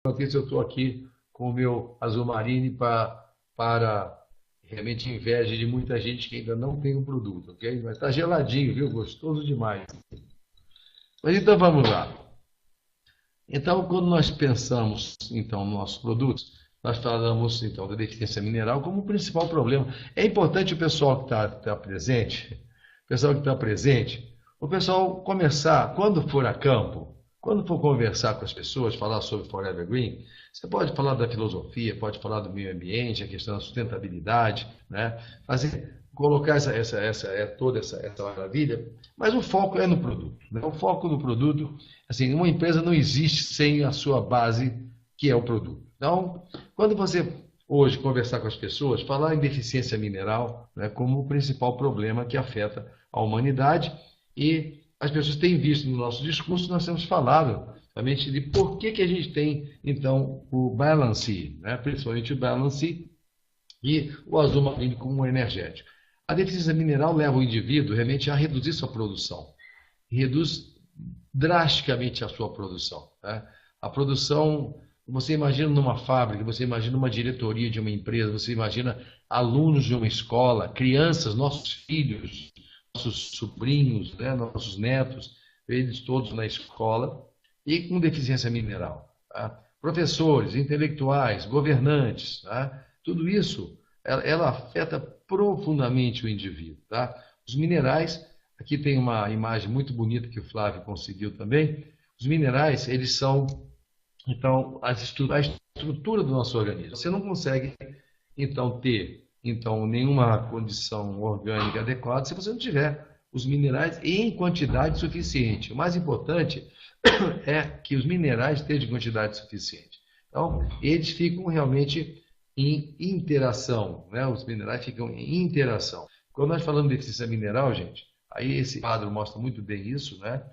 notícia, eu estou aqui com o meu azul marine para realmente inveja de muita gente que ainda não tem o produto, ok? Mas está geladinho, viu? Gostoso demais. Mas então vamos lá. Então, quando nós pensamos então nos nossos produtos, nós falamos então da deficiência mineral como o principal problema. É importante o pessoal que está presente, o pessoal que está presente, o pessoal começar, quando for a campo, quando for conversar com as pessoas, falar sobre Forever Green, você pode falar da filosofia, pode falar do meio ambiente, a questão da sustentabilidade, né? Fazer, colocar toda essa maravilha, mas o foco é no produto, né? O foco no produto, assim, uma empresa não existe sem a sua base, que é o produto. Então, quando você hoje conversar com as pessoas, falar em deficiência mineral, né, como o principal problema que afeta a humanidade, e as pessoas têm visto no nosso discurso, nós temos falado realmente de por que a gente tem, então, o balance, né, principalmente o balance e o azul marinho como um energético. A deficiência mineral leva o indivíduo realmente a reduzir sua produção. Reduz drasticamente a sua produção, né? A produção, você imagina numa fábrica, você imagina uma diretoria de uma empresa, você imagina alunos de uma escola, crianças, nossos filhos, nossos sobrinhos, né, nossos netos, eles todos na escola e com deficiência mineral. Tá? Professores, intelectuais, governantes, tá? Tudo isso ela afeta profundamente o indivíduo. Tá? Os minerais, aqui tem uma imagem muito bonita que o Flávio conseguiu também. Os minerais, eles são, então, a estrutura do nosso organismo. Você não consegue, então, ter nenhuma condição orgânica adequada se você não tiver os minerais em quantidade suficiente. O mais importante é que os minerais estejam em quantidade suficiente. Então, eles ficam realmente em interação, né? Os minerais ficam em interação. Quando nós falamos de deficiência mineral, gente, aí esse quadro mostra muito bem isso, né?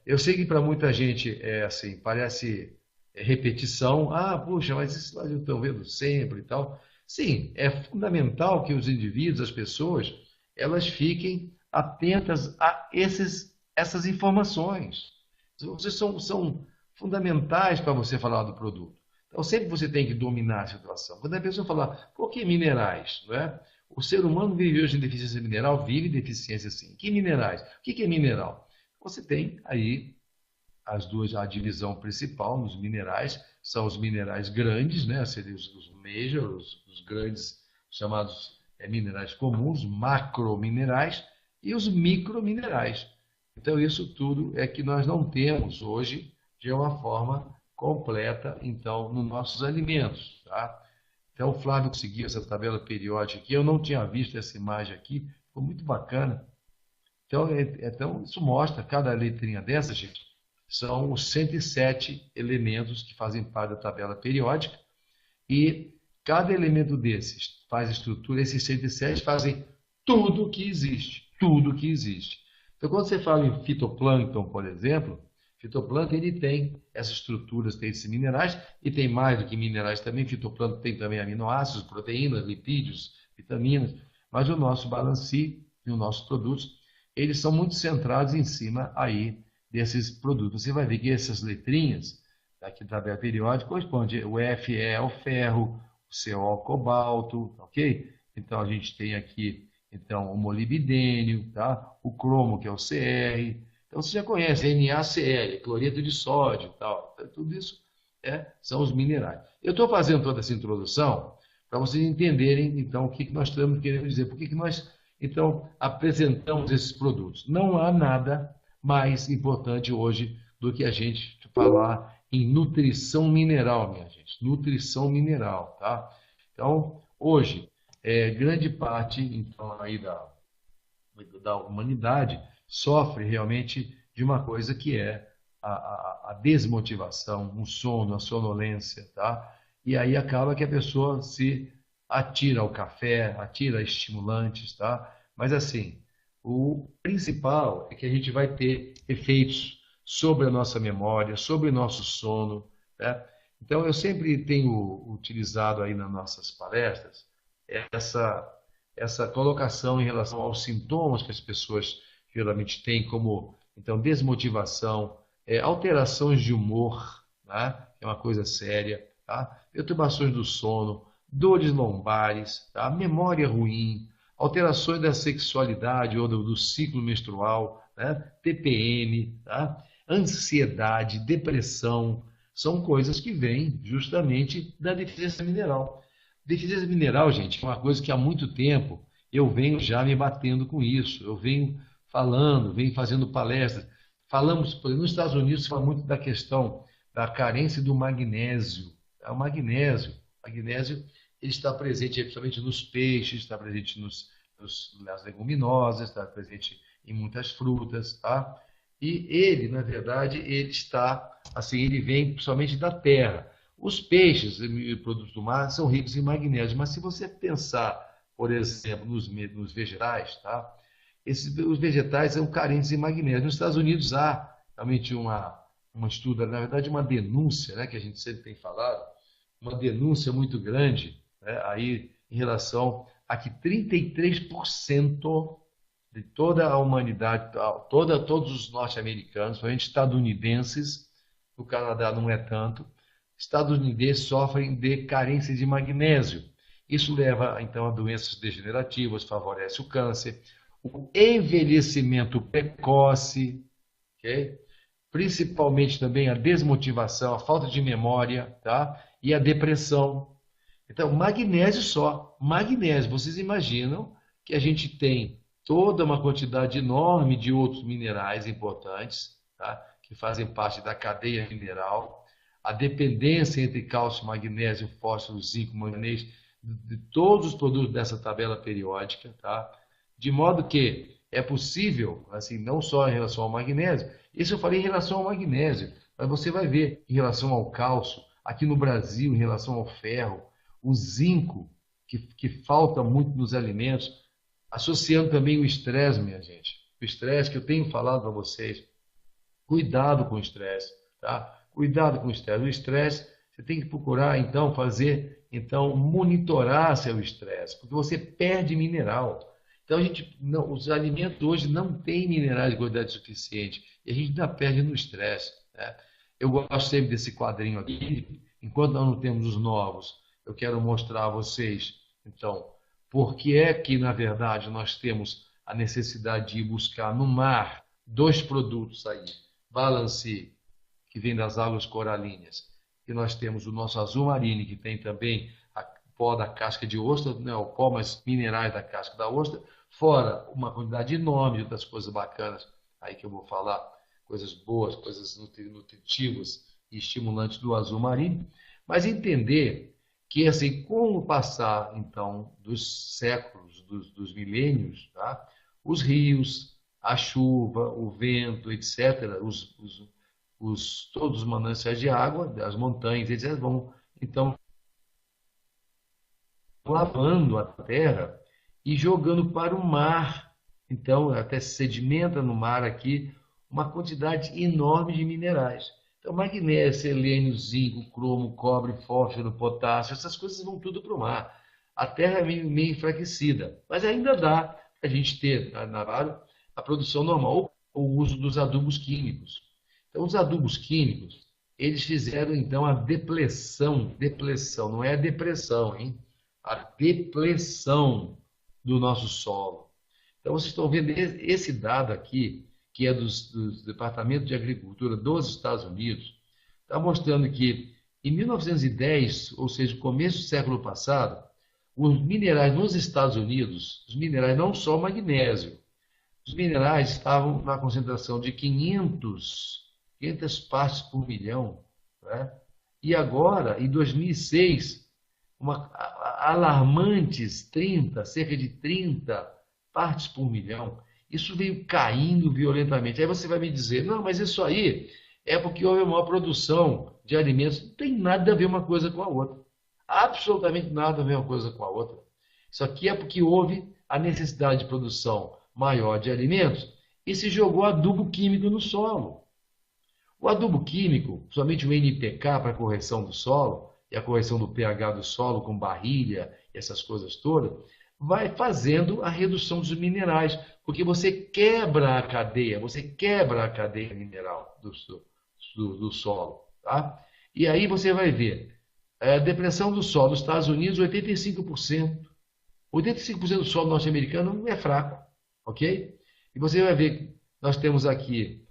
Eu sei que para muita gente é assim, parece repetição. Ah, puxa, mas isso nós estamos vendo sempre e tal. Sim, é fundamental que os indivíduos, as pessoas, elas fiquem atentas a essas informações. Vocês são fundamentais para você falar do produto. Então, sempre você tem que dominar a situação. Quando a pessoa falar, por que minerais? Não é? O ser humano vive hoje em deficiência mineral, vive deficiência sim. Que minerais? O que é mineral? Você tem aí as duas, a divisão principal nos minerais, são os minerais grandes, né? Seriam os major, os grandes chamados minerais comuns, macrominerais, e os microminerais. Então, isso tudo é que nós não temos hoje de uma forma completa, então, nos nossos alimentos, tá? Então, o Flávio conseguiu essa tabela periódica aqui, eu não tinha visto essa imagem aqui, ficou muito bacana. Então, isso mostra, cada letrinha dessa, gente, são os 107 elementos que fazem parte da tabela periódica, e cada elemento desses faz estrutura, esses 107 fazem tudo que existe, tudo que existe. Então, quando você fala em fitoplâncton, por exemplo, fitoplâncton ele tem essas estruturas, tem esses minerais, e tem mais do que minerais também, fitoplâncton tem também aminoácidos, proteínas, lipídios, vitaminas, mas o nosso Balancê e os nossos produtos, eles são muito centrados em cima aí desses produtos. Você vai ver que essas letrinhas, aqui da tabela periódica, corresponde, o Fe é o ferro, o Co o cobalto, ok? Então a gente tem aqui então o molibdênio, tá? O cromo, que é o Cr. Então você já conhece NaCl, cloreto de sódio, tal. Então, tudo isso são os minerais. Eu estou fazendo toda essa introdução para vocês entenderem então o que nós estamos querendo dizer, por que nós então apresentamos esses produtos. Não há nada mais importante hoje do que a gente falar em nutrição mineral, minha gente. Nutrição mineral, tá? Então, hoje, grande parte então, aí da humanidade sofre realmente de uma coisa que é a desmotivação, o sono, a sonolência, tá? E aí acaba que a pessoa se atira ao café, atira a estimulantes, tá? Mas assim, o principal é que a gente vai ter efeitos sobre a nossa memória, sobre o nosso sono, né? Então eu sempre tenho utilizado aí nas nossas palestras essa essa colocação em relação aos sintomas que as pessoas geralmente têm, como então desmotivação, alterações de humor, né? que é uma coisa séria, tá? Perturbações do sono, dores lombares, tá? Memória ruim, alterações da sexualidade ou do ciclo menstrual, né? TPM, tá? Ansiedade, depressão, são coisas que vêm justamente da deficiência mineral. Deficiência mineral, gente, é uma coisa que há muito tempo eu venho já me batendo com isso, eu venho falando, venho fazendo palestras. Falamos, por exemplo, nos Estados Unidos, se fala muito da questão da carência do magnésio. É o magnésio ele está presente principalmente nos peixes, está presente nas leguminosas, está presente em muitas frutas, tá? E ele, na verdade, ele está, assim, ele vem principalmente da terra. Os peixes e produtos do mar são ricos em magnésio, mas se você pensar, por exemplo, nos vegetais, tá? Os vegetais são carentes em magnésio. Nos Estados Unidos há realmente uma estudo, na verdade, uma denúncia, né, que a gente sempre tem falado, uma denúncia muito grande, né, aí em relação a que 33% de toda a humanidade, todos os norte-americanos, principalmente estadunidenses, no Canadá não é tanto, estadunidenses sofrem de carência de magnésio. Isso leva, então, a doenças degenerativas, favorece o câncer, o envelhecimento precoce, okay? Principalmente também a desmotivação, a falta de memória, tá? E a depressão. Então, magnésio só. Magnésio, vocês imaginam que a gente tem toda uma quantidade enorme de outros minerais importantes, tá? Que fazem parte da cadeia mineral. A dependência entre cálcio, magnésio, fósforo, zinco, manganês, de todos os produtos dessa tabela periódica, tá? De modo que é possível, assim, não só em relação ao magnésio, isso eu falei em relação ao magnésio, mas você vai ver em relação ao cálcio, aqui no Brasil, em relação ao ferro, o zinco, que falta muito nos alimentos, associando também o estresse, minha gente. O estresse que eu tenho falado para vocês, cuidado com o estresse, tá? Cuidado com o estresse. O estresse, você tem que procurar, então, monitorar seu estresse, porque você perde mineral. Então, os alimentos hoje não têm minerais de quantidade suficiente e a gente ainda perde no estresse, né? Eu gosto sempre desse quadrinho aqui. Enquanto nós não temos os novos, eu quero mostrar a vocês, então, por que é que, na verdade, nós temos a necessidade de ir buscar no mar dois produtos aí. Balancê, que vem das águas coralíneas, e nós temos o nosso azul marinho, que tem também a pó da casca de ostra, não, o pó, mas minerais da casca da ostra, fora uma quantidade enorme de outras coisas bacanas, aí que eu vou falar, coisas boas, coisas nutritivas e estimulantes do azul marinho, mas entender que, assim, com o passar, então, dos séculos, dos milênios, tá? Os rios, a chuva, o vento, etc., todos os mananciais de água, as montanhas, etc., vão, então, lavando a terra e jogando para o mar. Então, até se sedimenta no mar aqui uma quantidade enorme de minerais. Então, magnésio, selênio, zinco, cromo, cobre, fósforo, potássio, essas coisas vão tudo para o mar. A terra é meio enfraquecida, mas ainda dá para a gente ter a produção normal, ou o uso dos adubos químicos. Então, os adubos químicos, eles fizeram, então, a depleção, não é a depressão, hein? A depleção do nosso solo. Então, vocês estão vendo esse dado aqui, que é dos Departamentos de Agricultura dos Estados Unidos, está mostrando que em 1910, ou seja, começo do século passado, os minerais nos Estados Unidos, os minerais não só o magnésio, os minerais estavam na concentração de 500 partes por milhão, né? E agora, em 2006, alarmantes cerca de 30 partes por milhão. Isso veio caindo violentamente. Aí você vai me dizer, não, mas isso aí é porque houve uma produção de alimentos. Não tem nada a ver uma coisa com a outra. Absolutamente nada a ver uma coisa com a outra. Isso aqui é porque houve a necessidade de produção maior de alimentos e se jogou adubo químico no solo. O adubo químico, somente o NPK para correção do solo e a correção do pH do solo com barrilha e essas coisas todas, vai fazendo a redução dos minerais, porque você quebra a cadeia mineral do solo, tá? E aí você vai ver, a depressão do solo dos Estados Unidos, 85%. 85% do solo norte-americano é fraco, ok? E você vai ver que nós temos aqui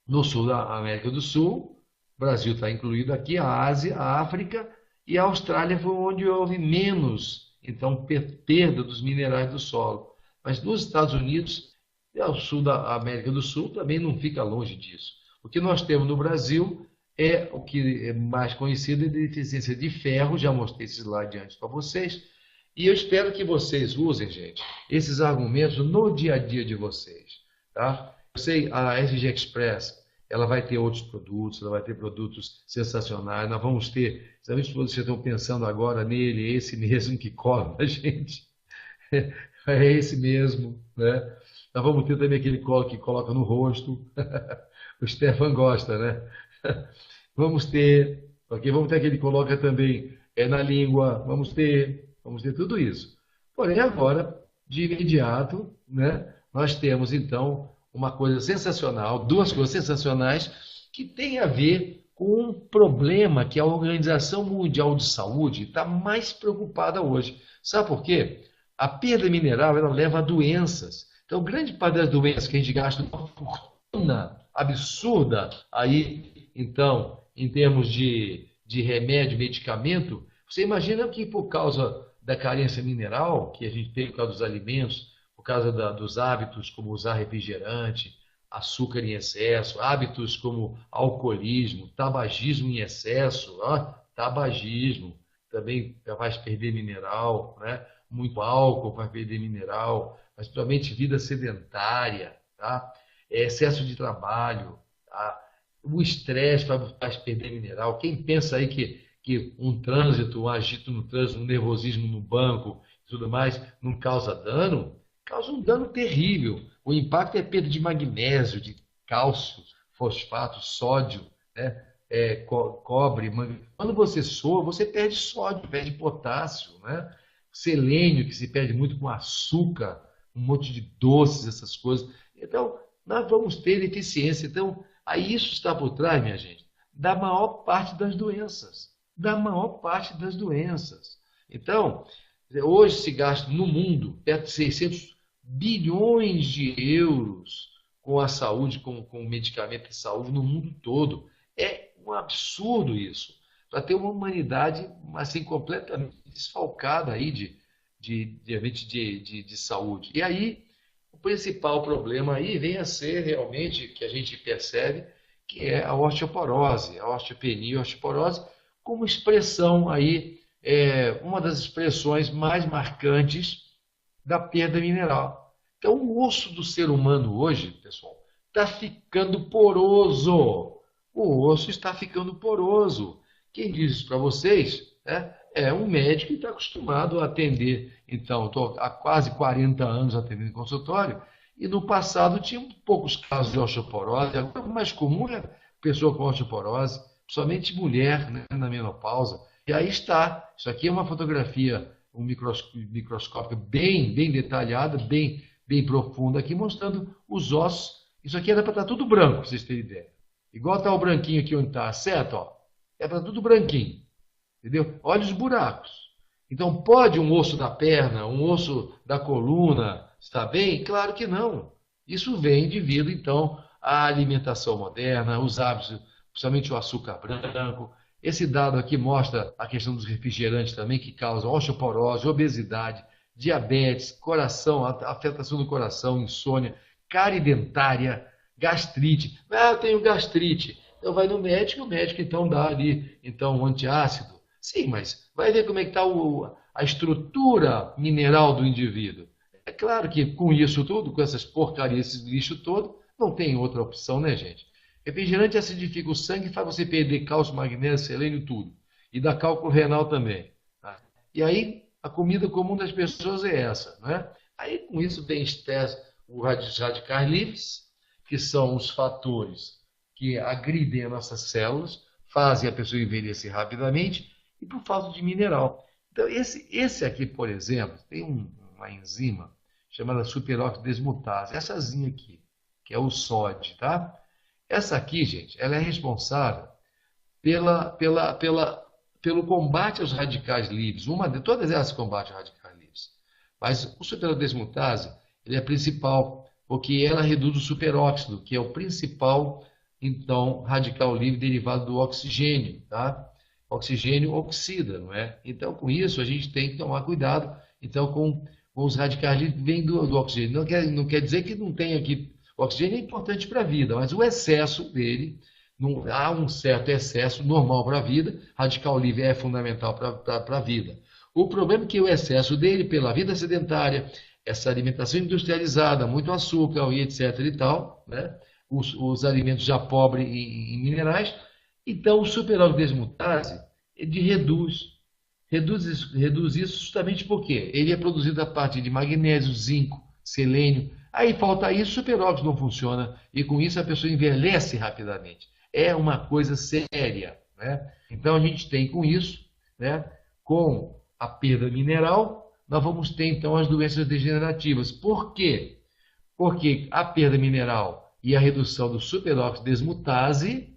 no sul da América do Sul, o Brasil está incluído aqui, a Ásia, a África e a Austrália foi onde houve menos, então, perda dos minerais do solo. Mas nos Estados Unidos e ao sul da América do Sul também não fica longe disso. O que nós temos no Brasil é o que é mais conhecido de deficiência de ferro, já mostrei esse slide antes para vocês, e eu espero que vocês usem, gente, esses argumentos no dia a dia de vocês, tá? Eu sei, a SG Express, ela vai ter outros produtos, ela vai ter produtos sensacionais, nós vamos ter, sabe se vocês estão pensando agora nele, é esse mesmo que cobra a gente, é esse mesmo, né? Nós vamos ter também aquele colo que coloca no rosto, o Stefan gosta, né? Vamos ter, ok? Vamos ter aquele que coloca também na língua, vamos ter tudo isso. Porém, agora, de imediato, né, nós temos então uma coisa sensacional, duas coisas sensacionais que têm a ver com um problema que a Organização Mundial de Saúde está mais preocupada hoje. Sabe por quê? A perda mineral ela leva a doenças. Então, grande parte das doenças que a gente gasta uma fortuna absurda aí, então, em termos de remédio, medicamento, você imagina que por causa da carência mineral que a gente tem por causa dos alimentos, por causa dos hábitos como usar refrigerante, açúcar em excesso, hábitos como alcoolismo, tabagismo em excesso, tabagismo também faz perder mineral, né? Muito álcool faz perder mineral, mas principalmente vida sedentária, tá? Excesso de trabalho, tá? O estresse faz perder mineral. Quem pensa aí que um trânsito, um agito no trânsito, um nervosismo no banco e tudo mais não causa dano? Causa um dano terrível. O impacto é perda de magnésio, de cálcio, fosfato, sódio, né? Cobre. Quando você soa, você perde sódio, perde potássio, né? Selênio, que se perde muito com açúcar, um monte de doces, essas coisas. Então, nós vamos ter deficiência. Então, aí isso está por trás, minha gente, da maior parte das doenças. Da maior parte das doenças. Então, hoje se gasta no mundo perto de 600 bilhões de euros com a saúde, com o medicamento de saúde no mundo todo. É um absurdo isso. Para ter uma humanidade assim, completamente desfalcada aí de saúde. E aí, o principal problema aí vem a ser realmente, que a gente percebe, que é a osteoporose, a osteopenia, a osteoporose, como expressão aí, uma das expressões mais marcantes da perda mineral. Então, o osso do ser humano hoje, pessoal, está ficando poroso. O osso está ficando poroso. Quem diz isso para vocês é um médico que está acostumado a atender. Então, estou há quase 40 anos atendendo em consultório, e no passado tinha poucos casos de osteoporose. Agora, o mais comum é pessoa com osteoporose, principalmente mulher, né, na menopausa. E aí está. Isso aqui é uma fotografia, um microscópio bem detalhada, bem profunda aqui, mostrando os ossos. Isso aqui era para estar tudo branco, para vocês terem ideia. Igual está o branquinho aqui onde está a seta, ó. É para tudo branquinho. Entendeu? Olha os buracos. Então, pode um osso da perna, um osso da coluna estar bem? Claro que não. Isso vem devido, então, à alimentação moderna, os hábitos, principalmente o açúcar branco. Esse dado aqui mostra a questão dos refrigerantes também, que causam osteoporose, obesidade, diabetes, coração, afetação do coração, insônia, cárie dentária, gastrite. Ah, eu tenho gastrite. Então vai no médico, o médico então dá ali então um antiácido. Sim, mas vai ver como é que está a estrutura mineral do indivíduo. É claro que com isso tudo, com essas porcarias, esse lixo todo, não tem outra opção, né, gente? Refrigerante acidifica o sangue e faz você perder cálcio, magnésio, selênio, tudo. E dá cálculo renal também. Tá? E aí, a comida comum das pessoas é essa, não é? Aí, com isso, vem os radicais livres, que são os fatores que agridem as nossas células, fazem a pessoa envelhecer rapidamente, e por falta de mineral. Então, esse aqui, por exemplo, tem uma enzima chamada superoxidesmutase,essazinha aqui, que é o SOD, tá? Essa aqui, gente, ela é responsável pela, pela, pela, pelo combate aos radicais livres. Uma de todas elas combate aos radicais livres. Mas o superoxidase ele é principal, porque ela reduz o superóxido, que é o principal, então, radical livre derivado do oxigênio, tá? O oxigênio oxida, não é? Então, com isso, a gente tem que tomar cuidado, então, com os radicais livres que vêm do oxigênio. Não quer dizer que não tem aqui. O oxigênio é importante para a vida, mas o excesso dele, não, há um certo excesso normal para a vida, radical livre é fundamental para a vida. O problema é que o excesso dele, pela vida sedentária, essa alimentação industrializada, muito açúcar e etc. e tal, né? Os alimentos já pobres em minerais, então o superóxido desmutase ele reduz isso justamente porque ele é produzido a partir de magnésio, zinco, selênio. Aí falta isso, o superóxido não funciona e com isso a pessoa envelhece rapidamente. É uma coisa séria, né? Então a gente tem com isso, né? Com a perda mineral, nós vamos ter então as doenças degenerativas. Por quê? Porque a perda mineral e a redução do superóxido desmutase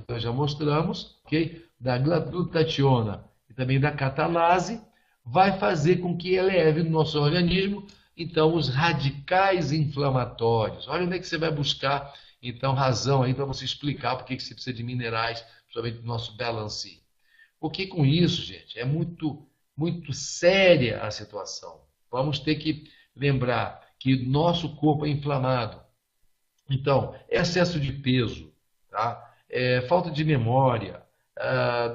nós já mostramos, ok? Da glutationa e também da catalase, vai fazer com que eleve no nosso organismo, então, os radicais inflamatórios. Olha onde é que você vai buscar, então, razão aí para você explicar por que você precisa de minerais, principalmente do nosso Balancê. Porque com isso, gente, é muito, muito séria a situação. Vamos ter que lembrar que nosso corpo é inflamado. Então, excesso de peso, tá? Falta de memória,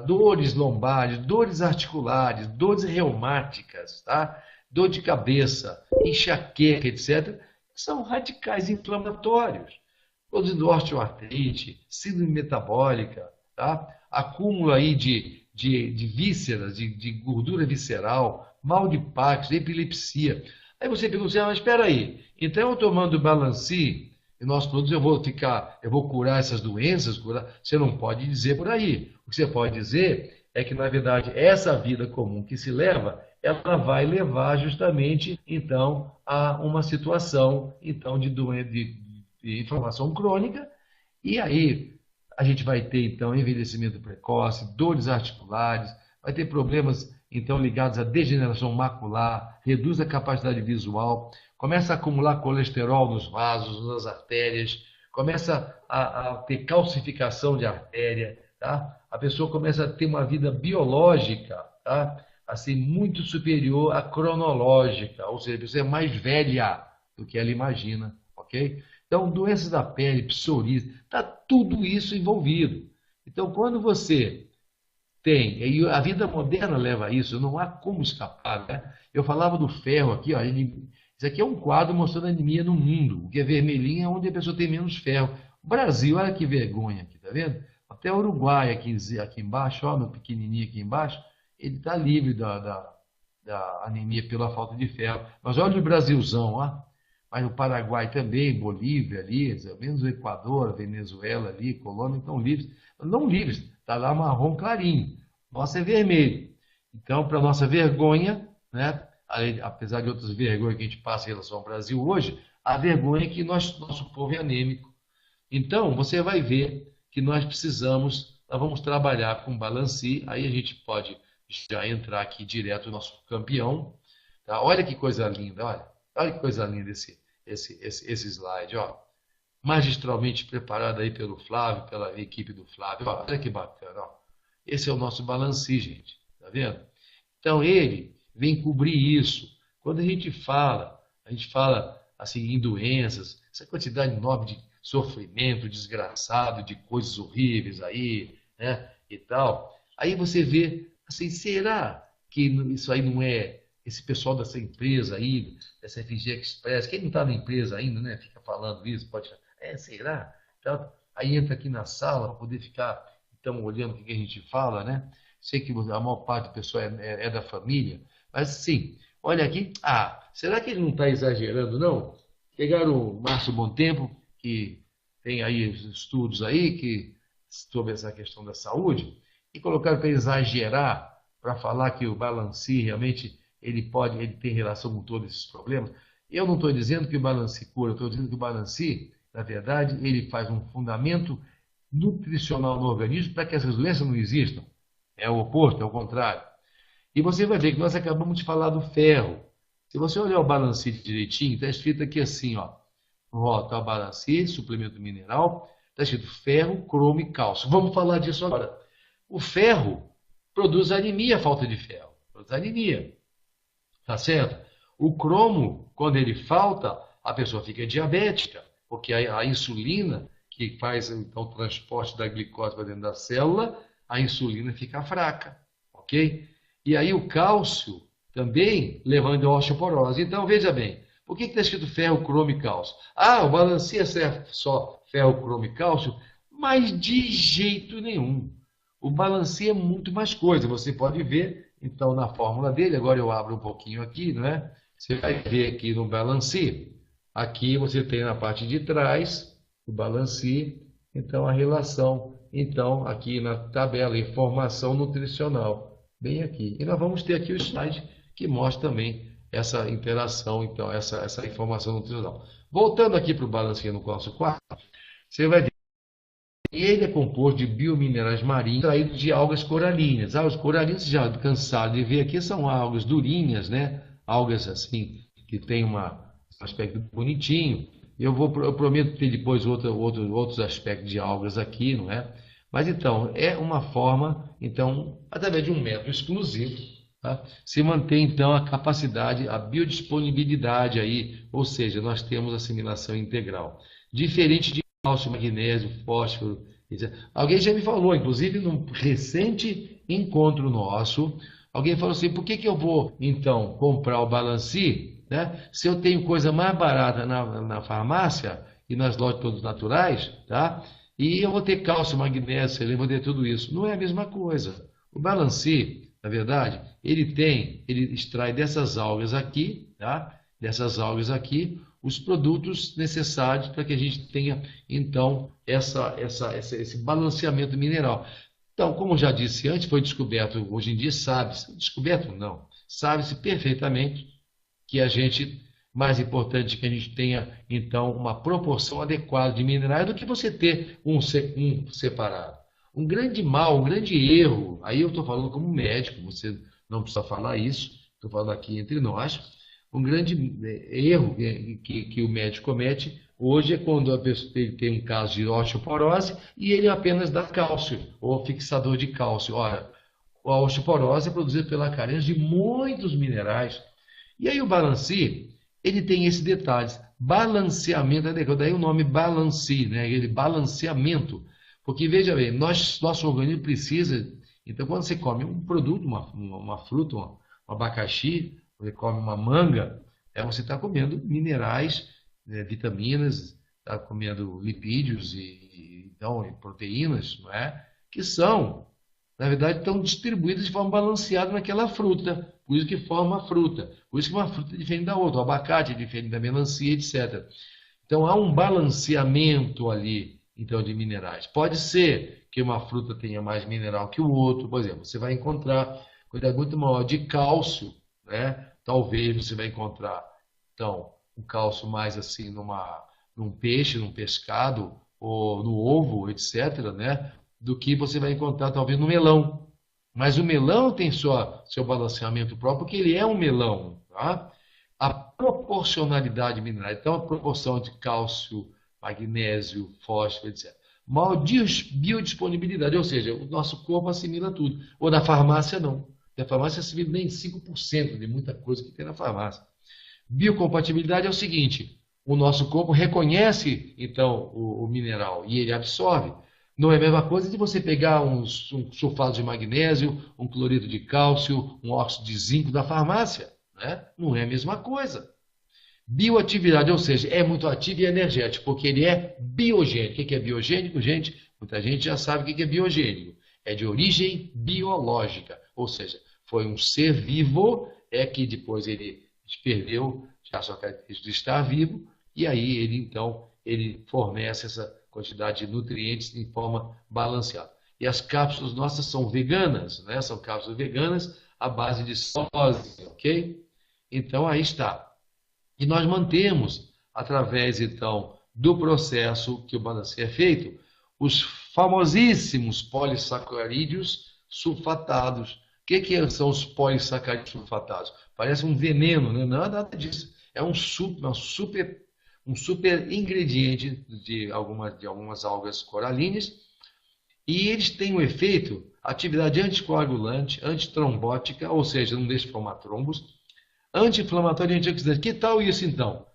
dores lombares, dores articulares, dores reumáticas, tá? Dor de cabeça, enxaqueca, etc., são radicais inflamatórios. Produzindo osteoartrite, síndrome metabólica, tá? Acúmulo aí de vísceras, de gordura visceral, mal de Parkinson, epilepsia. Aí você pergunta assim, mas espera aí, então eu tomando Balancê, e nós todos eu vou curar essas doenças, curar. Você não pode dizer por aí. O que você pode dizer é que, na verdade, essa vida comum que se leva, ela vai levar justamente, então, a uma situação, então, de inflamação crônica, e aí a gente vai ter, então, envelhecimento precoce, dores articulares, vai ter problemas, então, ligados à degeneração macular, reduz a capacidade visual, começa a acumular colesterol nos vasos, nas artérias, começa a ter calcificação de artéria, tá? A pessoa começa a ter uma vida biológica, tá? Assim, muito superior à cronológica, ou seja, a pessoa é mais velha do que ela imagina, ok? Então, doenças da pele, psoríase, está tudo isso envolvido. Então, quando você tem, e a vida moderna leva a isso, não há como escapar, né? Eu falava do ferro aqui, ó, isso aqui é um quadro mostrando a anemia no mundo. O que é vermelhinho é onde a pessoa tem menos ferro. O Brasil, olha que vergonha aqui, tá vendo? Até o Uruguai aqui embaixo, ó, no pequenininho aqui embaixo, ele está livre da anemia pela falta de ferro. Mas olha o Brasilzão, ó. Mas o Paraguai também, Bolívia ali, menos o Equador, a Venezuela ali, Colômbia estão livres. Não livres, está lá marrom clarinho. Nossa é vermelho. Então, para nossa vergonha, né, apesar de outras vergonhas que a gente passa em relação ao Brasil hoje, a vergonha é que nosso povo é anêmico. Então, você vai ver que nós vamos trabalhar com Balancê, aí a gente pode já entrar aqui direto no nosso campeão. Tá? Olha que coisa linda, olha que coisa linda esse slide, ó. Magistralmente preparado aí pelo Flávio, pela equipe do Flávio. Ó, olha que bacana, ó. Esse é o nosso Balancê, gente. Tá vendo? Então ele vem cobrir isso. Quando a gente fala assim em doenças, essa quantidade enorme de sofrimento desgraçado, de coisas horríveis aí, né, e tal. Aí você vê assim, será que isso aí não é esse pessoal dessa empresa aí, dessa FG Express, quem não está na empresa ainda, né, fica falando isso, pode, será? Então, aí entra aqui na sala para poder ficar então olhando o que a gente fala, né? Sei que a maior parte do pessoal é da família, mas sim, olha aqui, será que ele não está exagerando, não? Pegaram o Márcio Bom Tempo, que tem aí os estudos aí que sobre essa questão da saúde, e colocaram para exagerar, para falar que o Balancê realmente ele tem relação com todos esses problemas. Eu não estou dizendo que o Balancê cura, eu estou dizendo que o Balancê, na verdade, ele faz um fundamento nutricional no organismo para que essas doenças não existam. É o oposto, é o contrário. E você vai ver que nós acabamos de falar do ferro. Se você olhar o balancete direitinho, está escrito aqui assim, ó. Rota balancete, suplemento mineral, está escrito ferro, cromo e cálcio. Vamos falar disso agora. O ferro produz anemia, falta de ferro. Produz anemia. Tá certo? O cromo, quando ele falta, a pessoa fica diabética, porque a insulina, que faz então, o transporte da glicose para dentro da célula, a insulina fica fraca, ok? E aí o cálcio também levando a osteoporose. Então, veja bem, por que está escrito ferro, cromo e cálcio? Ah, o balancia serve só ferro, cromo e cálcio, mas de jeito nenhum. O balancia é muito mais coisa. Você pode ver, então, na fórmula dele, agora eu abro um pouquinho aqui, não é? Você vai ver aqui no balancia. Aqui você tem na parte de trás, o balancia, então a relação, então, aqui na tabela, informação nutricional, bem aqui. E nós vamos ter aqui o slide que mostra também essa interação, então, essa informação nutricional. Voltando aqui para o balancia no cálcio 4, você vai ver. Ele é composto de biominerais marinhos extraídos de algas coralinas. Algas coralinas, vocês já cansaram de ver aqui, são algas durinhas, né? Algas assim, que tem um aspecto bonitinho. Eu prometo ter depois outros aspectos de algas aqui, não é? Mas então, é uma forma, então, através de um método exclusivo, tá? Se mantém então a capacidade, a biodisponibilidade aí, ou seja, nós temos assimilação integral. Diferente de cálcio, magnésio, fósforo, etc. Alguém já me falou, inclusive num recente encontro nosso, alguém falou assim, por que eu vou então comprar o Balancê, né, se eu tenho coisa mais barata na farmácia e nas lojas de produtos naturais, tá? E eu vou ter cálcio, magnésio, eu vou ter tudo isso. Não é a mesma coisa. O Balancê, na verdade, ele extrai dessas algas aqui, tá? Dessas algas aqui, os produtos necessários para que a gente tenha, então, esse balanceamento mineral. Então, como já disse antes, foi descoberto, hoje em dia sabe-se, descoberto não, sabe-se perfeitamente que a gente, mais importante que a gente tenha, então, uma proporção adequada de minerais do que você ter um separado. Um grande mal, um grande erro, aí eu estou falando como médico, você não precisa falar isso, estou falando aqui entre nós, um grande erro que o médico comete hoje é quando a pessoa tem um caso de osteoporose e ele apenas dá cálcio, ou fixador de cálcio. Ora, a osteoporose é produzida pela carência de muitos minerais. E aí o Balancê, ele tem esse detalhe, balanceamento adequado, daí o nome Balancê, né? Ele balanceamento. Porque veja bem, nosso organismo precisa, então quando você come um produto, uma fruta, um abacaxi, você come uma manga, você está comendo minerais, vitaminas, está comendo lipídios então, e proteínas, não é? Que são, na verdade, estão distribuídas de forma balanceada naquela fruta. Por isso que forma a fruta. Por isso que uma fruta é diferente da outra. O abacate é diferente da melancia, etc. Então há um balanceamento ali, então, de minerais. Pode ser que uma fruta tenha mais mineral que o outro. Por exemplo, você vai encontrar quantidade muito maior de cálcio, né? Talvez você vai encontrar, então, um cálcio mais assim num peixe, num pescado, ou no ovo, etc., né? Do que você vai encontrar talvez no melão. Mas o melão tem seu balanceamento próprio, porque ele é um melão, tá? A proporcionalidade mineral, então a proporção de cálcio, magnésio, fósforo, etc. Maior biodisponibilidade, ou seja, o nosso corpo assimila tudo. Ou na farmácia, não. Na farmácia assimila nem 5% de muita coisa que tem na farmácia. Biocompatibilidade é o seguinte, o nosso corpo reconhece, então, o mineral e ele absorve. Não é a mesma coisa de você pegar um sulfato de magnésio, um cloreto de cálcio, um óxido de zinco da farmácia, né? Não é a mesma coisa. Bioatividade, ou seja, é muito ativo e energético, porque ele é biogênico. O que é biogênico, gente? Muita gente já sabe o que é biogênico. É de origem biológica, ou seja, foi um ser vivo, que depois ele perdeu já a sua característica de estar vivo, e aí ele fornece essa quantidade de nutrientes em forma balanceada. E as cápsulas nossas são veganas, né? São cápsulas veganas à base de sósia, ok? Então aí está. E nós mantemos, através então do processo que o balancê é feito, os famosíssimos polissacarídeos sulfatados. O que são os polissacarídeos sulfatados? Parece um veneno, né? Não é nada disso. É um super ingrediente de algumas algas coralinas e eles têm um efeito, atividade anticoagulante, antitrombótica, ou seja, não deixa formar trombos, anti-inflamatório e antioxidante. Que tal isso então?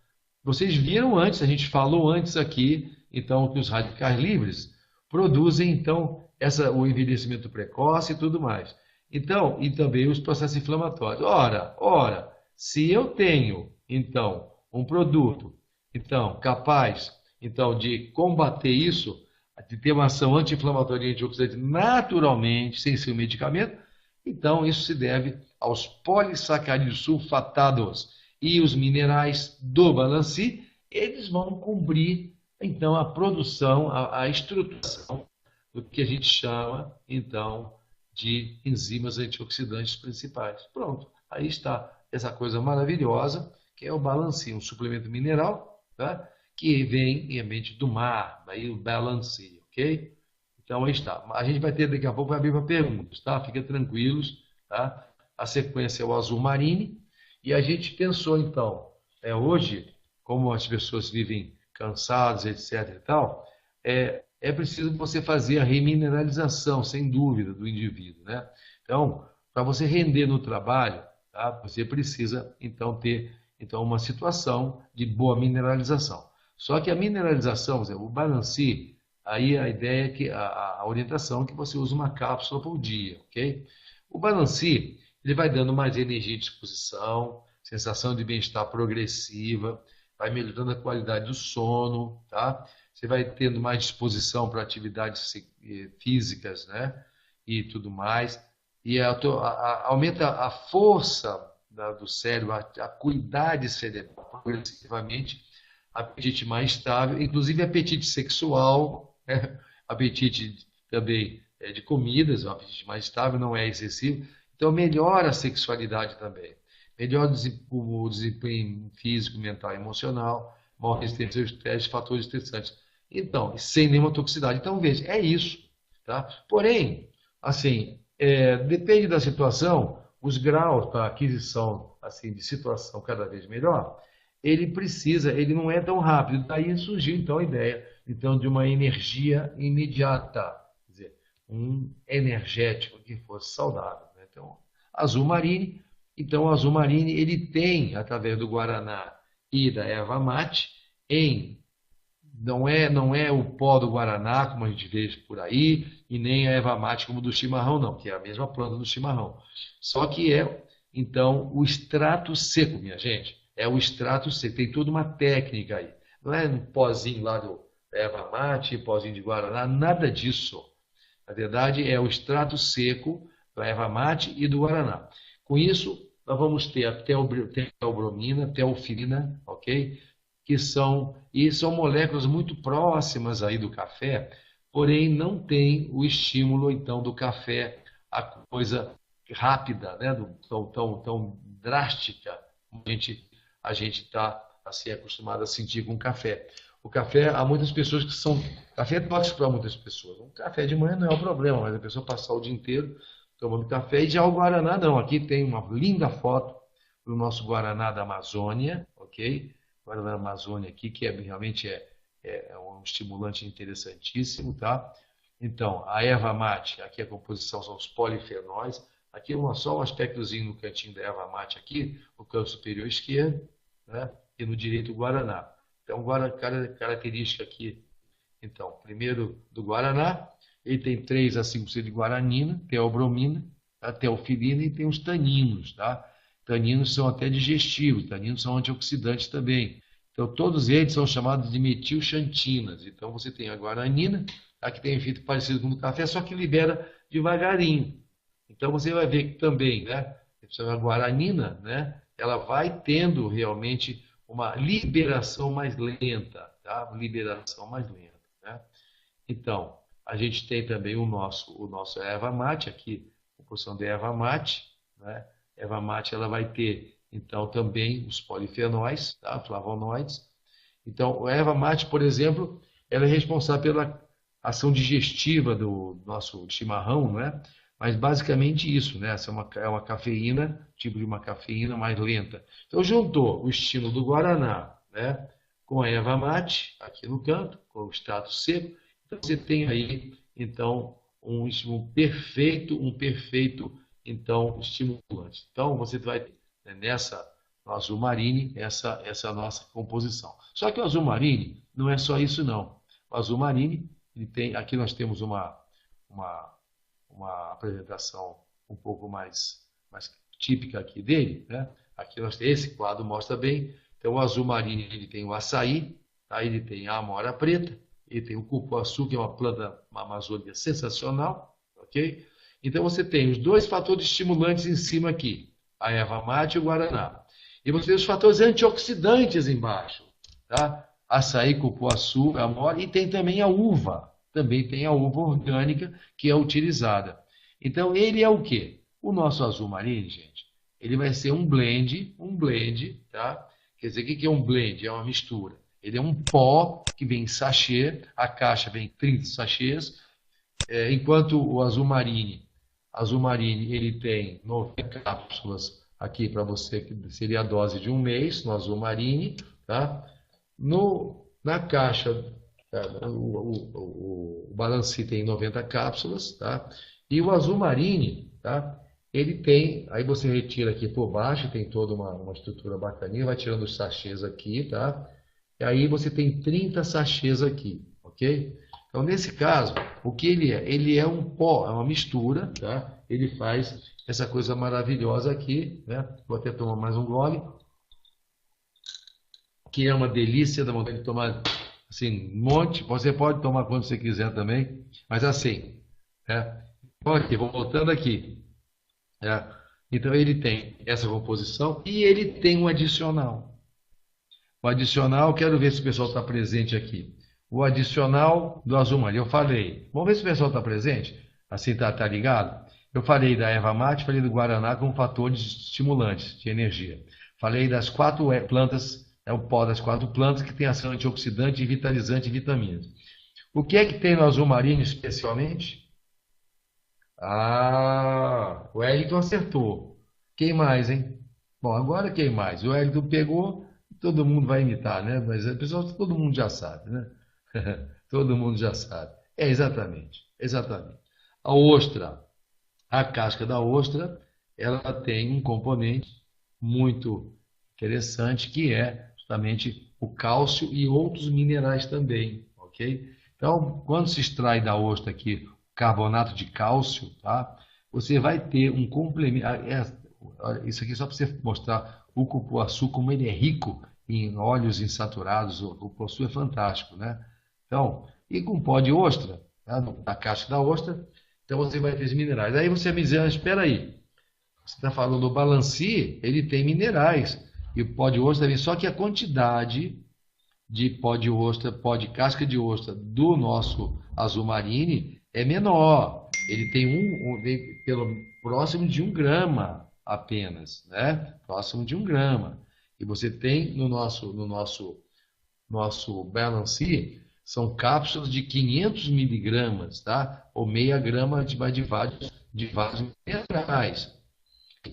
Vocês viram antes, a gente falou antes aqui, então, que os radicais livres produzem, então, o envelhecimento precoce e tudo mais. Então, e também os processos inflamatórios. Ora, se eu tenho, então, um produto, então, capaz, então, de combater isso, de ter uma ação anti-inflamatória e antioxidante naturalmente, sem ser um medicamento, então isso se deve aos polissacarídeos sulfatados e os minerais do Balancê, eles vão cobrir então a produção, a estruturação do que a gente chama então de enzimas antioxidantes principais. Pronto, aí está essa coisa maravilhosa que é o Balancê, um suplemento mineral, tá? Que vem realmente do mar, daí o Balancê, ok? Então aí está. A gente vai ter daqui a pouco vai abrir para perguntas, tá? Fica tranquilos, tá? A sequência é o azul marine e a gente pensou então, hoje, como as pessoas vivem cansadas, etc e tal, é preciso você fazer a remineralização, sem dúvida, do indivíduo, né? Então, para você render no trabalho, tá? Você precisa então ter então uma situação de boa mineralização. Só que a mineralização, o Balancê, aí a ideia é que a orientação é que você use uma cápsula por dia, ok? O Balancê, ele vai dando mais energia de disposição, sensação de bem-estar progressiva, vai melhorando a qualidade do sono, tá? Você vai tendo mais disposição para atividades físicas, né? E tudo mais. E aumenta a força do cérebro, a acuidade cerebral progressivamente, apetite mais estável, inclusive apetite sexual, né? Apetite também de comidas, um apetite mais estável, não é excessivo. Então melhora a sexualidade também. Melhora o desempenho físico, mental e emocional, maior resistência aos testes, fatores estressantes. Então, sem nenhuma toxicidade. Então, veja, é isso. Tá? Porém, assim, depende da situação, os graus para aquisição assim, de situação cada vez melhor, ele não é tão rápido. Daí surgiu, então, a ideia então, de uma energia imediata, quer dizer, um energético que fosse saudável. Né? Então, azul marine. Então, o azul marine, ele tem, através do guaraná e da erva mate, não é o pó do guaraná, como a gente vê por aí, e nem a erva mate como do chimarrão, não, que é a mesma planta do chimarrão. Só que então, o extrato seco, minha gente. É o extrato seco, tem toda uma técnica aí. Não é um pozinho lá do erva mate, pozinho de guaraná, nada disso. Na verdade, é o extrato seco da erva mate e do guaraná. Com isso, nós vamos ter a teobromina, teofilina, ok? São moléculas muito próximas aí do café, porém não tem o estímulo então do café, a coisa rápida, né, tão drástica, como a gente está assim acostumado a sentir com o café. O café, há muitas pessoas que são. Café é tóxico para muitas pessoas. Um café de manhã não é o problema, mas a pessoa passar o dia inteiro tomando café. E já o Guaraná não. Aqui tem uma linda foto do nosso Guaraná da Amazônia, ok? Guaraná da Amazônia aqui, que realmente é um estimulante interessantíssimo, tá? Então, a erva mate, aqui a composição são os polifenóis. Aqui só um aspectozinho no cantinho da erva mate aqui, no canto superior esquerdo, né? E no direito o Guaraná. Então, característica aqui, então, primeiro do Guaraná, ele tem 3 a 5% de guaranina, teobromina, a teofilina e tem os taninos, tá? Taninos são até digestivos, taninos são antioxidantes também. Então, todos eles são chamados de metilxantinas. Então, você tem a guaranina, aqui tem um efeito parecido com o do café, só que libera devagarinho. Então, você vai ver que também, né? A guaranina, né? Ela vai tendo realmente uma liberação mais lenta, tá? Liberação mais lenta, né? Então, a gente tem também o nosso erva mate aqui, a porção de erva mate, né? Erva mate ela vai ter então também os polifenóis, tá? Flavonoides. Então, a erva mate, por exemplo, ela é responsável ação digestiva do nosso chimarrão, não é? Mas basicamente isso, né? Essa é uma cafeína, tipo de uma cafeína mais lenta. Então juntou o estímulo do guaraná, né? Com a erva mate, aqui no canto, com o extrato seco. Então você tem aí, então, um perfeito, então, estimulante. Então você vai ter, né, nessa no azul marine, essa nossa composição. Só que o azul marine não é só isso, não. O azul marine, ele tem, aqui nós temos uma, uma apresentação um pouco mais típica aqui dele, né? Aqui nós temos, esse quadro mostra bem. Então, o azul marinho, ele tem o açaí, tá? Ele tem a amora preta, ele tem o cupuaçu, que é uma planta, uma amazônica sensacional, ok? Então, você tem os dois fatores estimulantes em cima aqui, a erva mate e o guaraná. E você tem os fatores antioxidantes embaixo, tá? Açaí, cupuaçu, amora, e tem também a uva. Também tem a uva orgânica que é utilizada. Então, ele é o quê? O nosso azul marinho, gente, ele vai ser um blend, tá? Quer dizer, o que é um blend? É uma mistura. Ele é um pó que vem em sachê, a caixa vem em 30 sachês, enquanto o azul marine, ele tem 90 cápsulas aqui para você, que seria a dose de um mês no azul marine, tá? Na caixa, tá? O Balanci tem 90 cápsulas, tá? E o azul marine, tá? Ele tem, aí você retira aqui por baixo, tem toda uma estrutura bacaninha, vai tirando os sachês aqui, tá? E aí você tem 30 sachês aqui, ok? Então, nesse caso, o que ele é? Ele é um pó, é uma mistura, tá? Ele faz essa coisa maravilhosa aqui, né? Vou até tomar mais um gole, que é uma delícia, dá vontade de tomar, assim, um monte. Você pode tomar quando você quiser também, mas assim, né? Então, aqui, vou voltando aqui, né? Então, ele tem essa composição e ele tem um adicional. O adicional, quero ver se o pessoal está presente aqui. O adicional do azul marinho, eu falei. Vamos ver se o pessoal está presente? Assim tá ligado? Eu falei da erva mate, falei do guaraná como fatores estimulantes de energia. Falei das 4 plantas, é o pó das 4 plantas que tem ação antioxidante, vitalizante e vitaminas. O que é que tem no azul marinho especialmente? Ah, o Wellington acertou. Quem mais, hein? Bom, agora quem mais? O Wellington pegou, todo mundo vai imitar, né? Mas a pessoa, todo mundo já sabe, né? Todo mundo já sabe. É exatamente, exatamente. A ostra, a casca da ostra, ela tem um componente muito interessante que é justamente o cálcio e outros minerais também, ok? Então, quando se extrai da ostra aqui o carbonato de cálcio, tá? Você vai ter um complemento. Isso aqui é só para você mostrar o cupuaçu, como ele é rico em óleos insaturados. O cupuaçu é fantástico, né? Então, e com pó de ostra, tá? Na casca da ostra, então você vai ter os minerais. Aí você me diz, ah, espera aí, você está falando do Balanci, ele tem minerais, e o pó de ostra também, só que a quantidade de pó de ostra, pó de casca de ostra do nosso azul marine é menor. Ele tem pelo próximo de 1 grama apenas, né? Próximo de 1 grama. E você tem no nosso Balanci, são cápsulas de 500 miligramas, tá? Ou meia grama de vários minerais.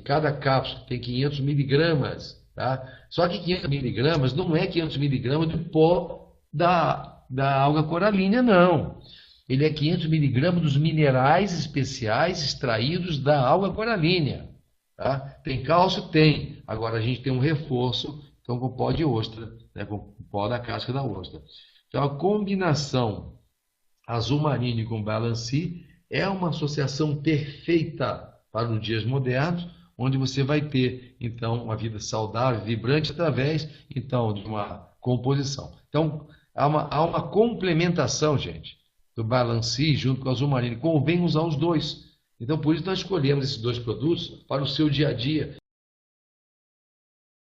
Cada cápsula tem 500 miligramas, tá? Só que 500 miligramas não é 500 miligramas do pó da alga coralínea, não. Ele é 500 miligramas dos minerais especiais extraídos da alga coralínea, tá? Tem cálcio? Tem. Agora a gente tem um reforço, então com pó de ostra, né? Com o pó da casca da ostra. Então a combinação azul marinho com Balanci é uma associação perfeita para os dias modernos, onde você vai ter, então, uma vida saudável, vibrante, através, então, de uma composição. Então, há uma complementação, gente, do Balanci junto com o azul marinho. Convém usar os dois. Então, por isso nós escolhemos esses dois produtos para o seu dia a dia.